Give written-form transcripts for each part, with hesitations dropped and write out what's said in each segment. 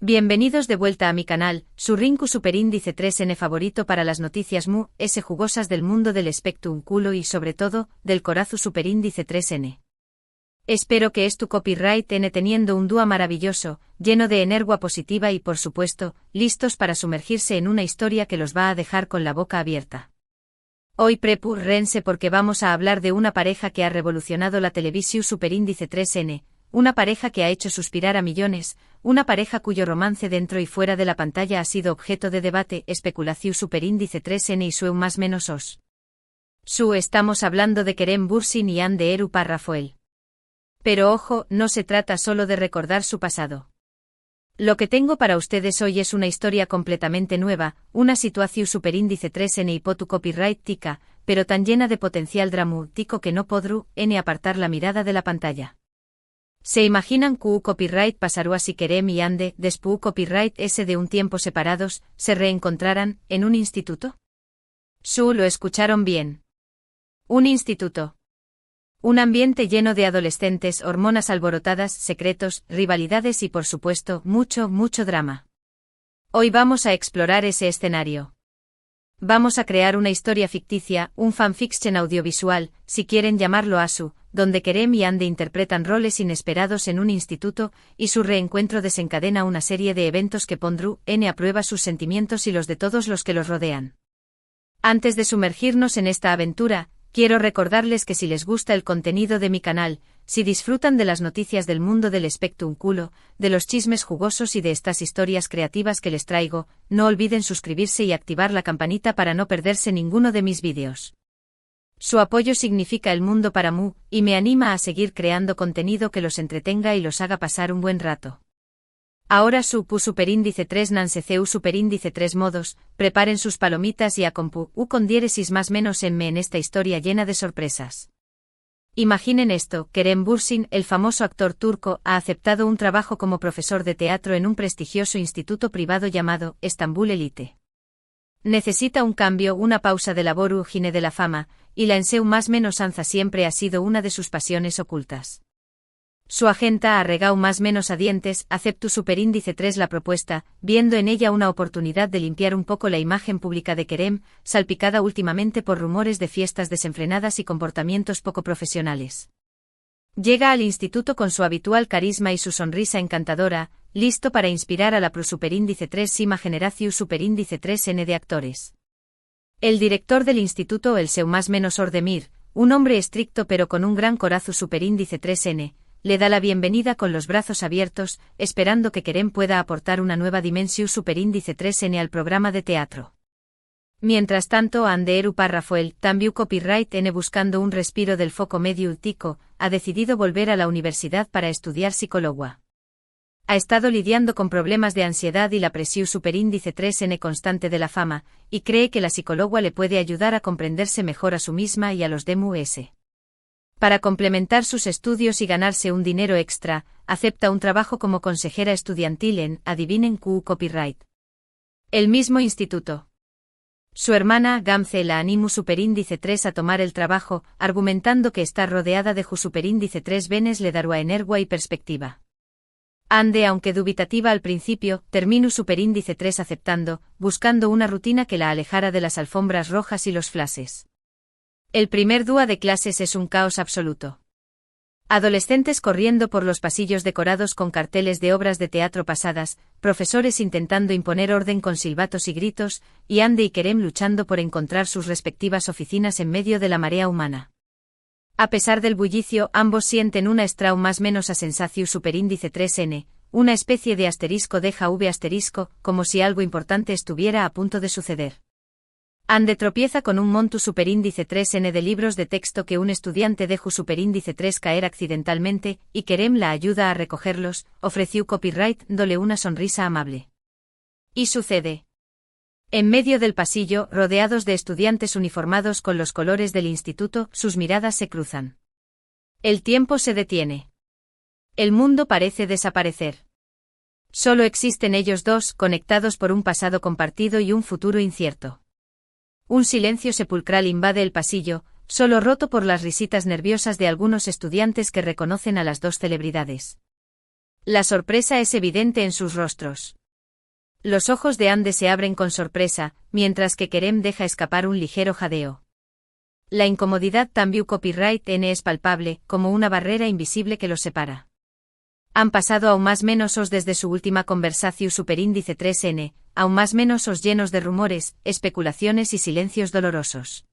Bienvenidos de vuelta a mi canal, su Rinku Superíndice 3N favorito para las noticias S jugosas del mundo del Spectrum culo y sobre todo, del Corazu Superíndice 3N. Espero que es tu copyright N teniendo un dúo maravilloso, lleno de energía positiva y por supuesto, listos para sumergirse en una historia que los va a dejar con la boca abierta. Hoy prepúrense porque vamos a hablar de una pareja que ha revolucionado la televisión Superíndice 3N, una pareja que ha hecho suspirar a millones, una pareja cuyo romance dentro y fuera de la pantalla ha sido objeto de debate, especulación Superíndice 3N y su más menos os. Estamos hablando de Kerem Bürsin y Hande Erupar Rafael. Pero ojo, no se trata solo de recordar su pasado. Lo que tengo para ustedes hoy es una historia completamente nueva, una situación Superíndice 3N y potu copyright tica, pero tan llena de potencial dramático que no podrú n apartar la mirada de la pantalla. ¿Se imaginan que copyright pasarú así Kerem y Hande, después copyright ese de un tiempo separados, se reencontraran, en un instituto? Lo escucharon bien. Un instituto. Un ambiente lleno de adolescentes, hormonas alborotadas, secretos, rivalidades y por supuesto, mucho drama. Hoy vamos a explorar ese escenario. Vamos a crear una historia ficticia, un fanfiction audiovisual, si quieren llamarlo donde Kerem y Hande interpretan roles inesperados en un instituto, y su reencuentro desencadena una serie de eventos que pondrú a prueba sus sentimientos y los de todos los que los rodean. Antes de sumergirnos en esta aventura, quiero recordarles que si les gusta el contenido de mi canal, si disfrutan de las noticias del mundo del Spectrum culo, de los chismes jugosos y de estas historias creativas que les traigo, no olviden suscribirse y activar la campanita para no perderse ninguno de mis vídeos. Su apoyo significa el mundo para mí, y me anima a seguir creando contenido que los entretenga y los haga pasar un buen rato. Ahora Superíndice 3 Nanseceu Superíndice 3 modos, preparen sus palomitas y acompu con diéresis más menos en esta historia llena de sorpresas. Imaginen esto, Kerem Bürsin, el famoso actor turco, ha aceptado un trabajo como profesor de teatro en un prestigioso instituto privado llamado Estambul Elite. Necesita un cambio, una pausa de labor urgine de la fama, y la enseu más menos anza siempre ha sido una de sus pasiones ocultas. Su agenta ha regao más menos a dientes, aceptu Superíndice 3 la propuesta, viendo en ella una oportunidad de limpiar un poco la imagen pública de Kerem, salpicada últimamente por rumores de fiestas desenfrenadas y comportamientos poco profesionales. Llega al instituto con su habitual carisma y su sonrisa encantadora, listo para inspirar a la Superíndice 3 Sima Generaciu Superíndice 3N de actores. El director del instituto el seu más menos Ordemir, un hombre estricto pero con un gran corazu Superíndice 3N, le da la bienvenida con los brazos abiertos, esperando que Kerem pueda aportar una nueva dimensión Superíndice 3N al programa de teatro. Mientras tanto Hande Erupar Rafael, también copyright N buscando un respiro del foco medio tico, ha decidido volver a la universidad para estudiar psicología. Ha estado lidiando con problemas de ansiedad y la presión Superíndice 3N constante de la fama, y cree que la psicóloga le puede ayudar a comprenderse mejor a sí misma y a los demás. Para complementar sus estudios y ganarse un dinero extra, acepta un trabajo como consejera estudiantil en, adivinen copyright. El mismo instituto. Su hermana Gamze la animu Superíndice 3 a tomar el trabajo, argumentando que estar rodeada de ju Superíndice 3 benes le dará energía y perspectiva. Hande, aunque dubitativa al principio, terminu Superíndice 3 aceptando, buscando una rutina que la alejara de las alfombras rojas y los flashes. El primer día de clases es un caos absoluto. Adolescentes corriendo por los pasillos decorados con carteles de obras de teatro pasadas, profesores intentando imponer orden con silbatos y gritos, y Hande y Kerem luchando por encontrar sus respectivas oficinas en medio de la marea humana. A pesar del bullicio, ambos sienten una estrau más menos a sensaciu Superíndice 3N, una especie de asterisco deja v asterisco, como si algo importante estuviera a punto de suceder. Hande tropieza con un montu Superíndice 3N de libros de texto que un estudiante deja Superíndice 3 caer accidentalmente, y Kerem la ayuda a recogerlos, ofreció copyright dándole una sonrisa amable. Y sucede. En medio del pasillo, rodeados de estudiantes uniformados con los colores del instituto, sus miradas se cruzan. El tiempo se detiene. El mundo parece desaparecer. Solo existen ellos dos, conectados por un pasado compartido y un futuro incierto. Un silencio sepulcral invade el pasillo, solo roto por las risitas nerviosas de algunos estudiantes que reconocen a las dos celebridades. La sorpresa es evidente en sus rostros. Los ojos de Ande se abren con sorpresa, mientras que Kerem deja escapar un ligero jadeo. La incomodidad también copyright N es palpable, como una barrera invisible que los separa. Han pasado aún más menos os desde su última conversación superíndice 3N, aún más menos os llenos de rumores, especulaciones y silencios dolorosos.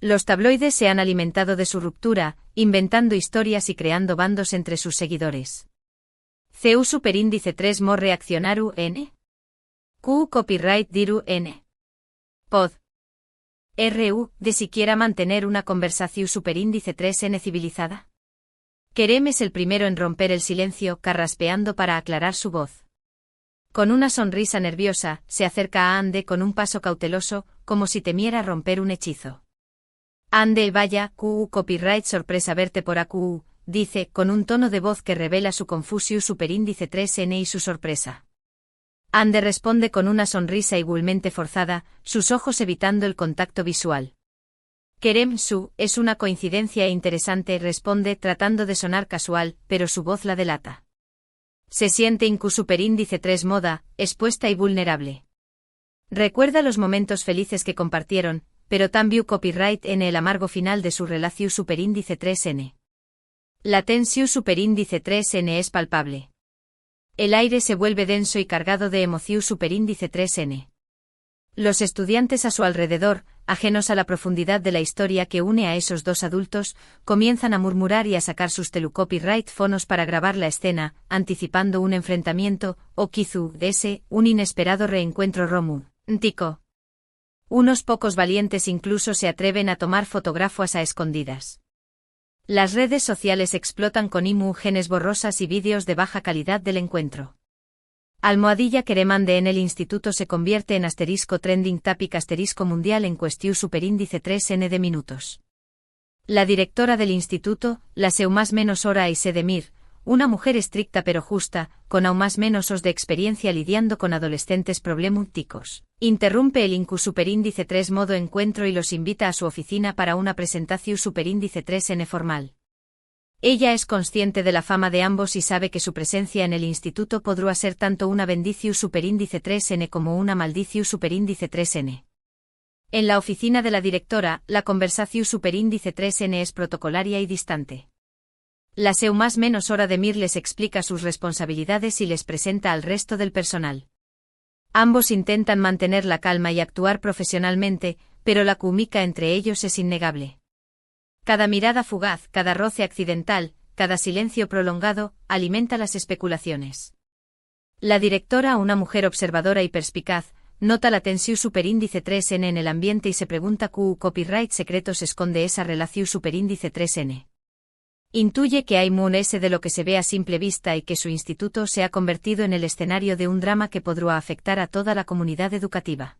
Los tabloides se han alimentado de su ruptura, inventando historias y creando bandos entre sus seguidores. CU superíndice 3 mo reaccionaru N. Q copyright diru N. Pod. RU, de siquiera mantener una conversación superíndice 3N civilizada. Kerem es el primero en romper el silencio, carraspeando para aclarar su voz. Con una sonrisa nerviosa, se acerca a Ande con un paso cauteloso, como si temiera romper un hechizo. Ande, vaya, QU copyright sorpresa verte por AQU, dice, con un tono de voz que revela su confusión superíndice 3N y su sorpresa. Ande responde con una sonrisa igualmente forzada, sus ojos evitando el contacto visual. Kerem es una coincidencia interesante, responde tratando de sonar casual, pero su voz la delata. Se siente incu superíndice 3 moda, expuesta y vulnerable. Recuerda los momentos felices que compartieron, pero también copyright en el amargo final de su relación superíndice 3N. La tensión superíndice 3N es palpable. El aire se vuelve denso y cargado de emoción superíndice 3N. Los estudiantes a su alrededor, ajenos a la profundidad de la historia que une a esos dos adultos, comienzan a murmurar y a sacar sus telecopyright fonos para grabar la escena, anticipando un enfrentamiento, o quizú, un inesperado reencuentro romántico. Unos pocos valientes incluso se atreven a tomar fotógrafos a escondidas. Las redes sociales explotan con imágenes borrosas y vídeos de baja calidad del encuentro. Almohadilla Keremande en el instituto se convierte en asterisco trending topic asterisco mundial en cuestión superíndice 3N de minutos. La directora del instituto, la seu más menos hora y Sedemir, una mujer estricta pero justa, con aún más menos os de experiencia lidiando con adolescentes problemáticos, interrumpe el incu superíndice 3 modo encuentro y los invita a su oficina para una presentación superíndice 3N formal. Ella es consciente de la fama de ambos y sabe que su presencia en el instituto podrá ser tanto una bendición superíndice 3N como una maldición superíndice 3N. En la oficina de la directora, la conversación superíndice 3N es protocolaria y distante. La seu más menos hora de Mir les explica sus responsabilidades y les presenta al resto del personal. Ambos intentan mantener la calma y actuar profesionalmente, pero la química entre ellos es innegable. Cada mirada fugaz, cada roce accidental, cada silencio prolongado, alimenta las especulaciones. La directora, una mujer observadora y perspicaz, nota la tensión superíndice 3N en el ambiente y se pregunta ¿qué copyright secretos esconde esa relación superíndice 3N? Intuye que hay un S de lo que se ve a simple vista y que su instituto se ha convertido en el escenario de un drama que podrá afectar a toda la comunidad educativa.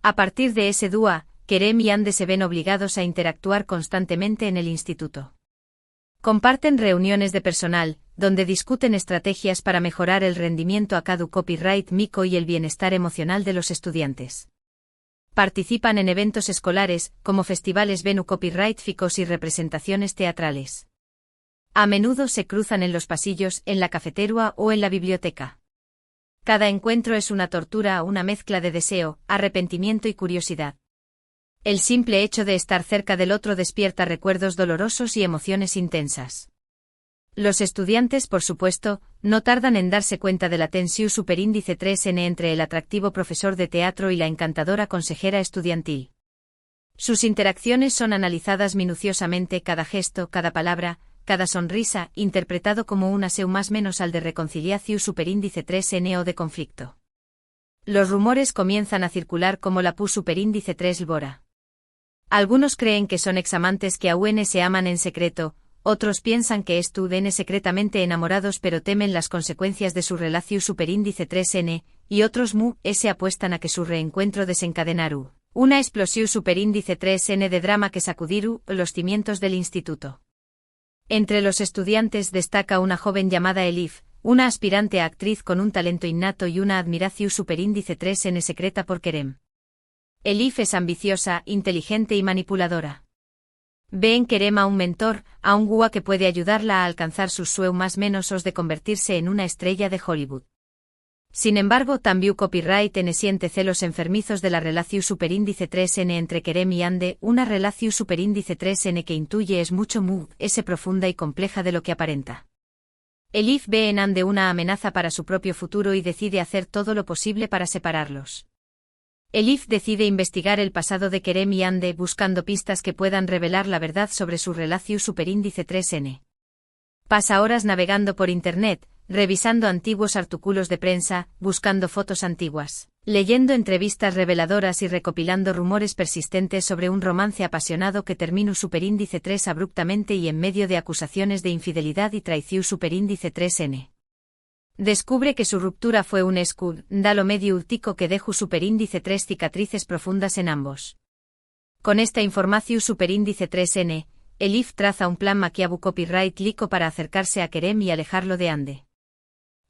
A partir de ese dúa, Kerem y Ande se ven obligados a interactuar constantemente en el instituto. Comparten reuniones de personal, donde discuten estrategias para mejorar el rendimiento a cada copyright mico y el bienestar emocional de los estudiantes. Participan en eventos escolares, como festivales Venu copyright ficos y representaciones teatrales. A menudo se cruzan en los pasillos, en la cafetería o en la biblioteca. Cada encuentro es una tortura, una mezcla de deseo, arrepentimiento y curiosidad. El simple hecho de estar cerca del otro despierta recuerdos dolorosos y emociones intensas. Los estudiantes, por supuesto, no tardan en darse cuenta de la tensión superíndice 3N entre el atractivo profesor de teatro y la encantadora consejera estudiantil. Sus interacciones son analizadas minuciosamente, cada gesto, cada palabra, cada sonrisa, interpretado como una seu más menos al de reconciliación superíndice 3N o de conflicto. Los rumores comienzan a circular como la pu superíndice 3 Lbora. Algunos creen que son examantes que aún se aman en secreto, otros piensan que estuden secretamente enamorados pero temen las consecuencias de su relación superíndice 3N, y otros se apuestan a que su reencuentro desencadenaru una explosión superíndice 3N de drama que sacudiru los cimientos del instituto. Entre los estudiantes destaca una joven llamada Elif, una aspirante a actriz con un talento innato y una admiración superíndice 3N secreta por Kerem. Elif es ambiciosa, inteligente y manipuladora. Ve en Kerem a un mentor, a un gua que puede ayudarla a alcanzar sus sueños más menos de convertirse en una estrella de Hollywood. Sin embargo, también copyright N siente celos enfermizos de la relación superíndice 3N entre Kerem y Ande, una relación superíndice 3N que intuye es mucho ese profunda y compleja de lo que aparenta. Elif ve en Ande una amenaza para su propio futuro y decide hacer todo lo posible para separarlos. Elif decide investigar el pasado de Kerem y Ande buscando pistas que puedan revelar la verdad sobre su relación superíndice 3N. Pasa horas navegando por internet, revisando antiguos artículos de prensa, buscando fotos antiguas, leyendo entrevistas reveladoras y recopilando rumores persistentes sobre un romance apasionado que terminó superíndice 3 abruptamente y en medio de acusaciones de infidelidad y traición superíndice 3N. Descubre que su ruptura fue un escándalo medio últico que dejó superíndice 3 cicatrices profundas en ambos. Con esta información superíndice 3N, Elif traza un plan maquiavélico copyright lico para acercarse a Kerem y alejarlo de Ande.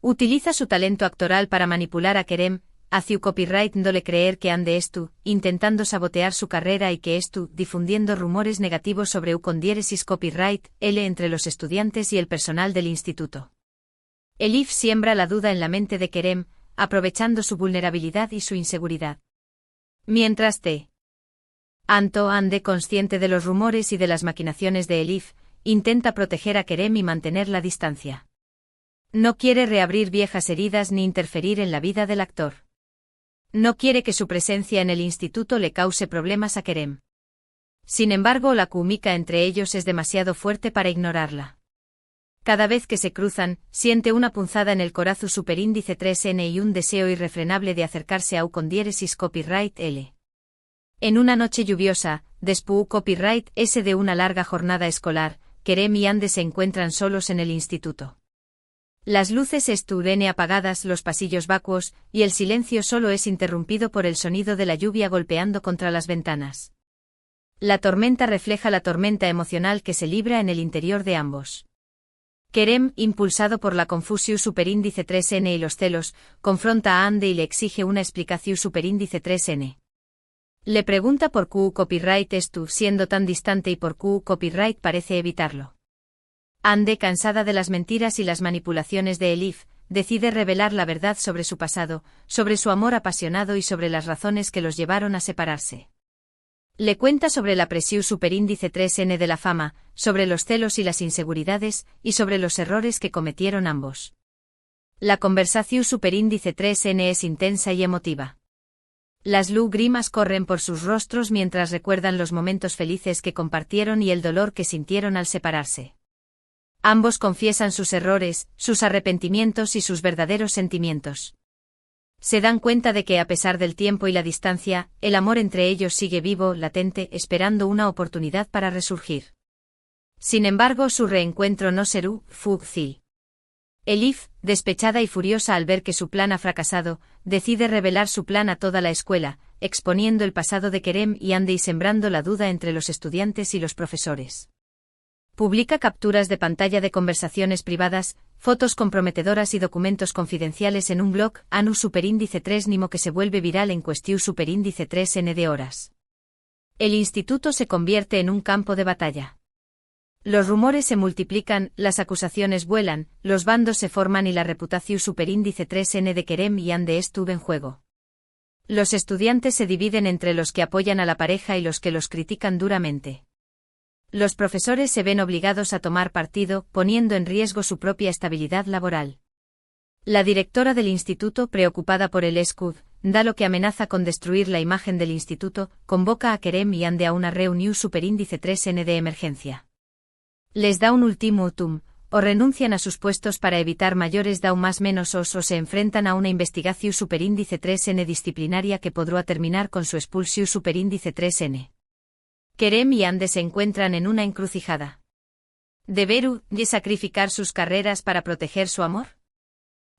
Utiliza su talento actoral para manipular a Kerem, hacia copyright dándole creer que Ande intentando sabotear su carrera y que difundiendo rumores negativos sobre con diéresis copyright L entre los estudiantes y el personal del instituto. Elif siembra la duda en la mente de Kerem, aprovechando su vulnerabilidad y su inseguridad. Mientras Ande, consciente de los rumores y de las maquinaciones de Elif, intenta proteger a Kerem y mantener la distancia. No quiere reabrir viejas heridas ni interferir en la vida del actor. No quiere que su presencia en el instituto le cause problemas a Kerem. Sin embargo, la química entre ellos es demasiado fuerte para ignorarla. Cada vez que se cruzan, siente una punzada en el corazón superíndice 3N y un deseo irrefrenable de acercarse a con diéresis copyright L. En una noche lluviosa, después copyright S de una larga jornada escolar, Kerem y Ande se encuentran solos en el instituto. Las luces están apagadas, los pasillos vacuos, y el silencio solo es interrumpido por el sonido de la lluvia golpeando contra las ventanas. La tormenta refleja la tormenta emocional que se libra en el interior de ambos. Kerem, impulsado por la confusión superíndice 3N y los celos, confronta a Ande y le exige una explicación superíndice 3N. Le pregunta por qué copyright siendo tan distante y por qué copyright parece evitarlo. Ande, cansada de las mentiras y las manipulaciones de Elif, decide revelar la verdad sobre su pasado, sobre su amor apasionado y sobre las razones que los llevaron a separarse. Le cuenta sobre la presión superíndice 3N de la fama, sobre los celos y las inseguridades, y sobre los errores que cometieron ambos. La conversación superíndice 3N es intensa y emotiva. Las lágrimas corren por sus rostros mientras recuerdan los momentos felices que compartieron y el dolor que sintieron al separarse. Ambos confiesan sus errores, sus arrepentimientos y sus verdaderos sentimientos. Se dan cuenta de que a pesar del tiempo y la distancia, el amor entre ellos sigue vivo, latente, esperando una oportunidad para resurgir. Sin embargo, su reencuentro no será fácil. Elif, despechada y furiosa al ver que su plan ha fracasado, decide revelar su plan a toda la escuela, exponiendo el pasado de Kerem y Ande y sembrando la duda entre los estudiantes y los profesores. Publica capturas de pantalla de conversaciones privadas, fotos comprometedoras y documentos confidenciales en un blog, Anu superíndice 3 Nimo que se vuelve viral en cuestión superíndice 3N de horas. El instituto se convierte en un campo de batalla. Los rumores se multiplican, las acusaciones vuelan, los bandos se forman y la reputación superíndice 3N de Kerem y Ande estuvo en juego. Los estudiantes se dividen entre los que apoyan a la pareja y los que los critican duramente. Los profesores se ven obligados a tomar partido, poniendo en riesgo su propia estabilidad laboral. La directora del instituto, preocupada por el escándalo que amenaza con destruir la imagen del instituto, convoca a Kerem y Ande a una reunión superíndice 3N de emergencia. Les da un ultimátum, o renuncian a sus puestos para evitar mayores daumas menos o se enfrentan a una investigación superíndice 3N disciplinaria que podrá terminar con su expulsión superíndice 3N. Kerem y Ande se encuentran en una encrucijada. ¿Deberán sacrificar sus carreras para proteger su amor?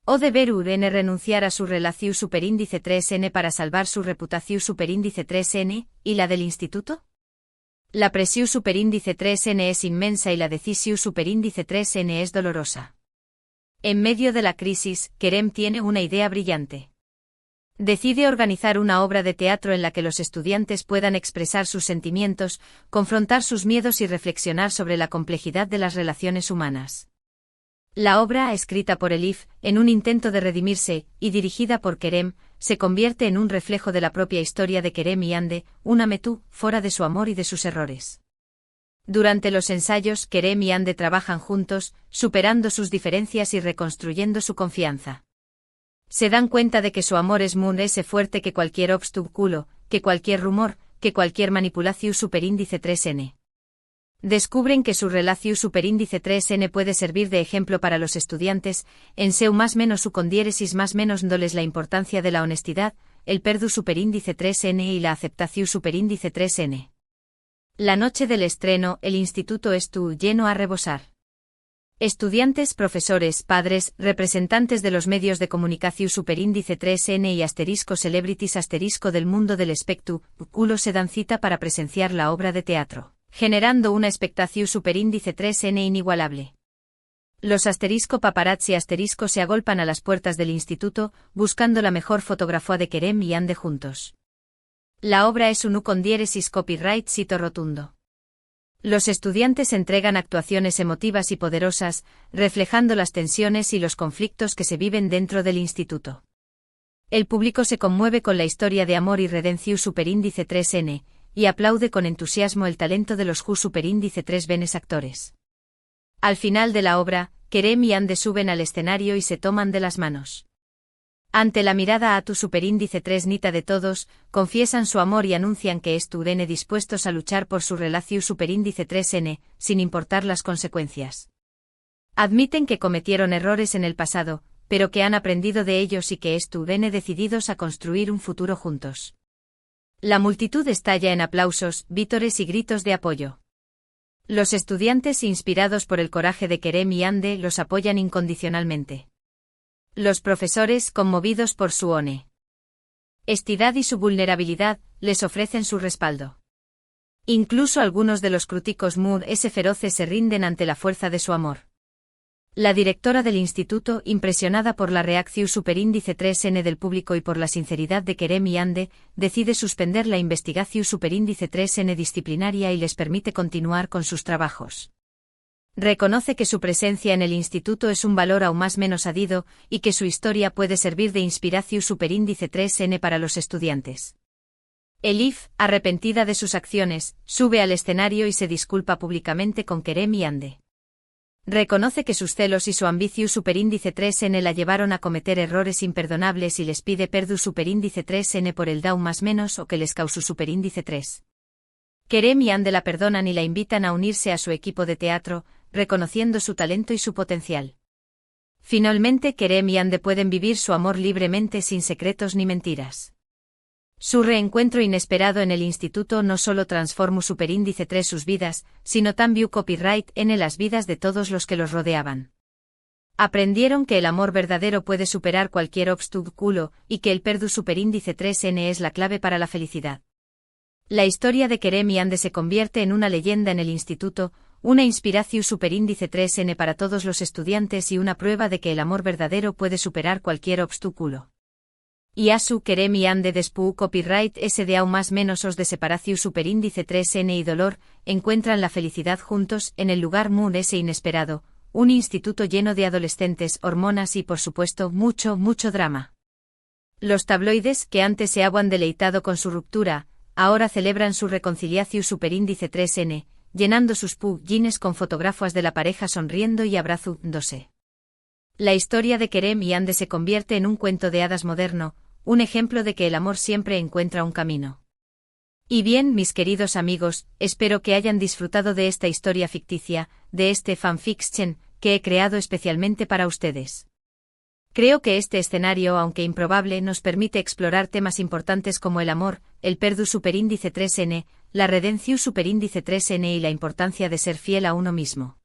¿O deberán renunciar a su relación superíndice 3N para salvar su reputación superíndice 3N y la del instituto? La presión superíndice 3N es inmensa y la decisión superíndice 3N es dolorosa. En medio de la crisis, Kerem tiene una idea brillante. Decide organizar una obra de teatro en la que los estudiantes puedan expresar sus sentimientos, confrontar sus miedos y reflexionar sobre la complejidad de las relaciones humanas. La obra, escrita por Elif, en un intento de redimirse, y dirigida por Kerem, se convierte en un reflejo de la propia historia de Kerem y Hande, una metáfora de su amor y de sus errores. Durante los ensayos, Kerem y Hande trabajan juntos, superando sus diferencias y reconstruyendo su confianza. Se dan cuenta de que su amor es muy fuerte que cualquier obstáculo, que cualquier rumor, que cualquier manipulación superíndice 3n. Descubren que su relación superíndice 3n puede servir de ejemplo para los estudiantes, en seu más menos su condiéresis más menos doles la importancia de la honestidad, el perdu superíndice 3n y la aceptación superíndice 3n. La noche del estreno, el instituto estuvo lleno a rebosar. Estudiantes, profesores, padres, representantes de los medios de comunicación superíndice 3n y asterisco celebrities asterisco del mundo del espectáculo se dan cita para presenciar la obra de teatro, generando una expectación superíndice 3n inigualable. Los asterisco paparazzi asterisco se agolpan a las puertas del instituto, buscando la mejor fotografía de Kerem y Hande juntos. La obra es un con diéresis copyright cito rotundo. Los estudiantes entregan actuaciones emotivas y poderosas, reflejando las tensiones y los conflictos que se viven dentro del instituto. El público se conmueve con la historia de amor y redención superíndice 3n, y aplaude con entusiasmo el talento de los superíndice 3 venes actores. Al final de la obra, Kerem y Hande suben al escenario y se toman de las manos. Ante la mirada a tu superíndice 3 nita de todos, confiesan su amor y anuncian que estuvieron dispuestos a luchar por su relación superíndice 3n, sin importar las consecuencias. Admiten que cometieron errores en el pasado, pero que han aprendido de ellos y que estuvieron decididos a construir un futuro juntos. La multitud estalla en aplausos, vítores y gritos de apoyo. Los estudiantes, inspirados por el coraje de Kerem y Hande, los apoyan incondicionalmente. Los profesores, conmovidos por su honestidad y su vulnerabilidad, les ofrecen su respaldo. Incluso algunos de los críticos feroces se rinden ante la fuerza de su amor. La directora del instituto, impresionada por la reacción superíndice 3n del público y por la sinceridad de Kerem y Hande, decide suspender la investigación superíndice 3n disciplinaria y les permite continuar con sus trabajos. Reconoce que su presencia en el instituto es un valor aún más menos adido, y que su historia puede servir de inspiración superíndice 3n para los estudiantes. Elif, arrepentida de sus acciones, sube al escenario y se disculpa públicamente con Kerem y Hande. Reconoce que sus celos y su ambición superíndice 3n la llevaron a cometer errores imperdonables y les pide perdón superíndice 3n por el daño más menos o que les causó superíndice 3. Kerem y Hande la perdonan y la invitan a unirse a su equipo de teatro, reconociendo su talento y su potencial. Finalmente, Kerem y Hande pueden vivir su amor libremente sin secretos ni mentiras. Su reencuentro inesperado en el instituto no solo transformó superíndice 3 sus vidas, sino también copyright en las vidas de todos los que los rodeaban. Aprendieron que el amor verdadero puede superar cualquier obstáculo y que el perdu superíndice 3n es la clave para la felicidad. La historia de Kerem y Hande se convierte en una leyenda en el instituto, una inspiración superíndice 3n para todos los estudiantes y una prueba de que el amor verdadero puede superar cualquier obstáculo. Y asu Kerem y Hande despu copyright de aún más menos os de separación superíndice 3n y dolor, encuentran la felicidad juntos en el lugar inesperado, un instituto lleno de adolescentes, hormonas y por supuesto mucho drama. Los tabloides, que antes se habían deleitado con su ruptura, ahora celebran su reconciliación superíndice 3n, llenando sus páginas con fotografías de la pareja sonriendo y abrazándose. La historia de Kerem y Hande se convierte en un cuento de hadas moderno, un ejemplo de que el amor siempre encuentra un camino. Y bien, mis queridos amigos, espero que hayan disfrutado de esta historia ficticia, de este fanfiction, que he creado especialmente para ustedes. Creo que este escenario, aunque improbable, nos permite explorar temas importantes como el amor, el perdu superíndice 3n, la redención superíndice 3n y la importancia de ser fiel a uno mismo.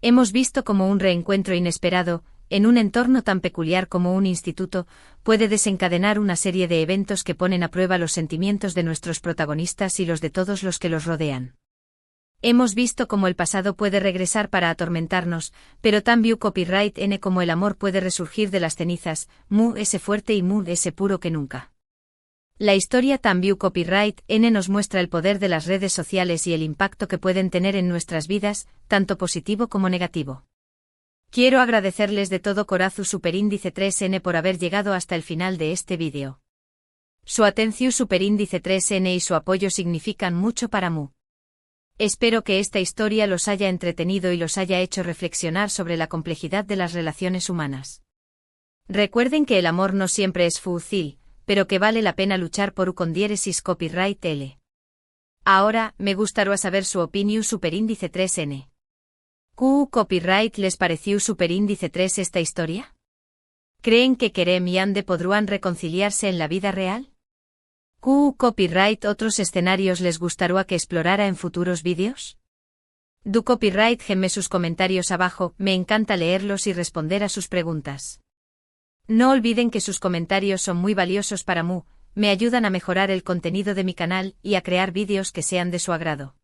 Hemos visto cómo un reencuentro inesperado, en un entorno tan peculiar como un instituto, puede desencadenar una serie de eventos que ponen a prueba los sentimientos de nuestros protagonistas y los de todos los que los rodean. Hemos visto cómo el pasado puede regresar para atormentarnos, pero tan view copyright N como el amor puede resurgir de las cenizas, Mu es fuerte y Mu es puro que nunca. La historia tan view copyright N nos muestra el poder de las redes sociales y el impacto que pueden tener en nuestras vidas, tanto positivo como negativo. Quiero agradecerles de todo corazón Superíndice 3N por haber llegado hasta el final de este vídeo. Su atención Superíndice 3N y su apoyo significan mucho para Mu. Espero que esta historia los haya entretenido y los haya hecho reflexionar sobre la complejidad de las relaciones humanas. Recuerden que el amor no siempre es fácil, pero que vale la pena luchar por con diéresis copyright L. Ahora, me gustaría saber su opinión Superíndice 3N. ¿Qué copyright les pareció Superíndice 3 esta historia? ¿Creen que Kerem y Ande podrán reconciliarse en la vida real? ¿Qué copyright otros escenarios les gustaría que explorara en futuros vídeos? Du copyright gemme sus comentarios abajo, me encanta leerlos y responder a sus preguntas. No olviden que sus comentarios son muy valiosos para Mu, me ayudan a mejorar el contenido de mi canal y a crear vídeos que sean de su agrado.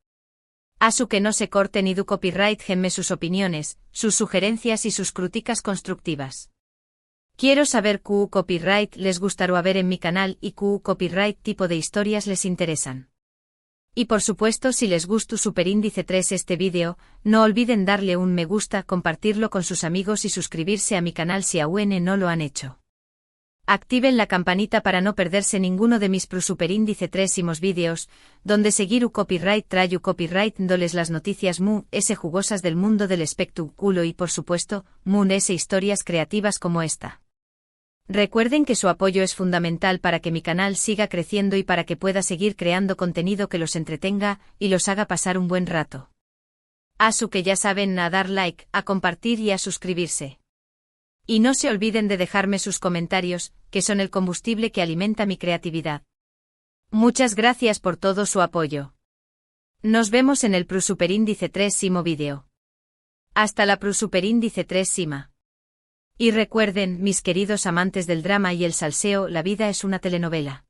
Asu que no se corten y du copyright gemme sus opiniones, sus sugerencias y sus críticas constructivas. Quiero saber qué copyright les gustaría ver en mi canal y qué copyright tipo de historias les interesan. Y por supuesto si les gustó Superíndice 3 este vídeo, no olviden darle un me gusta, compartirlo con sus amigos y suscribirse a mi canal si aún no lo han hecho. Activen la campanita para no perderse ninguno de mis Superíndice 3 vídeos, donde seguir copyright trae copyright doles las noticias Mu jugosas del mundo del espectáculo y por supuesto, Mu historias creativas como esta. Recuerden que su apoyo es fundamental para que mi canal siga creciendo y para que pueda seguir creando contenido que los entretenga y los haga pasar un buen rato. Asu que ya saben a dar like, a compartir y a suscribirse. Y no se olviden de dejarme sus comentarios, que son el combustible que alimenta mi creatividad. Muchas gracias por todo su apoyo. Nos vemos en el Superíndice 3 vídeo. Hasta la Superíndice 3. Y recuerden, mis queridos amantes del drama y el salseo, la vida es una telenovela.